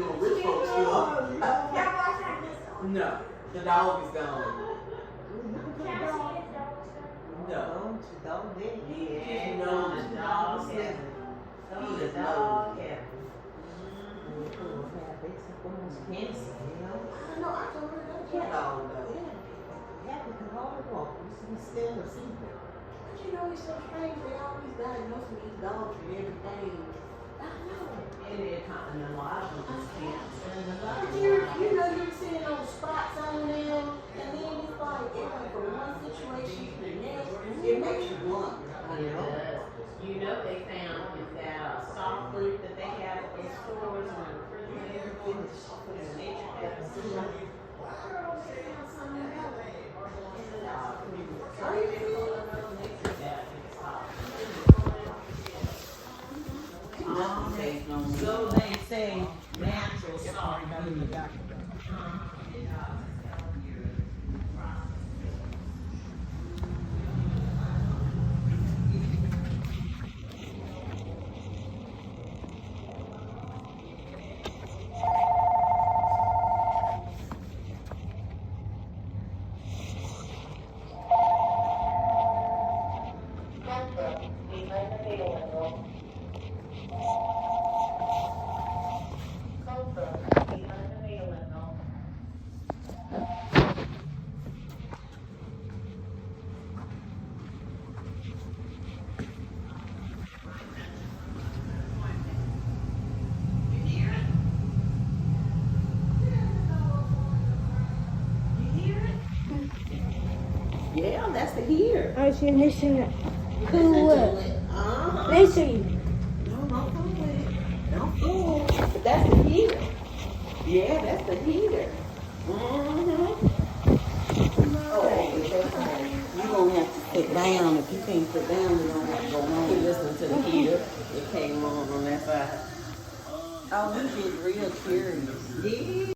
doing rich folks stuff. No, the dog is gone. No. Don't dig. Yeah, No, the dog heaven. He The is dog low. heaven. Fancy, you know? I know, I told her that cat dog though. Happy to hard walk. We still a secret. But you know, it's so strange, they always diagnosing these dogs and everything. I know. It is kind of a lot of them cancer. But you know, you're seeing those spots on them, and then it's like, it went from one situation to the next. It makes you wonder, you know? You know they found that soft fruit that they have in stores and the refrigerator put in nature that so they say natural salt. Yeah, that's the heater. I should listen to cool up. Uh-huh. Listen. No, don't fool with it. Don't fool. But that's the heater. Yeah, that's the heater. Mm-hmm. Oh, you're going to have to sit down. If you can't sit down, you're going to have to go home. Keep listening to the heater. It came on that side. Oh, you get real curious. Yeah.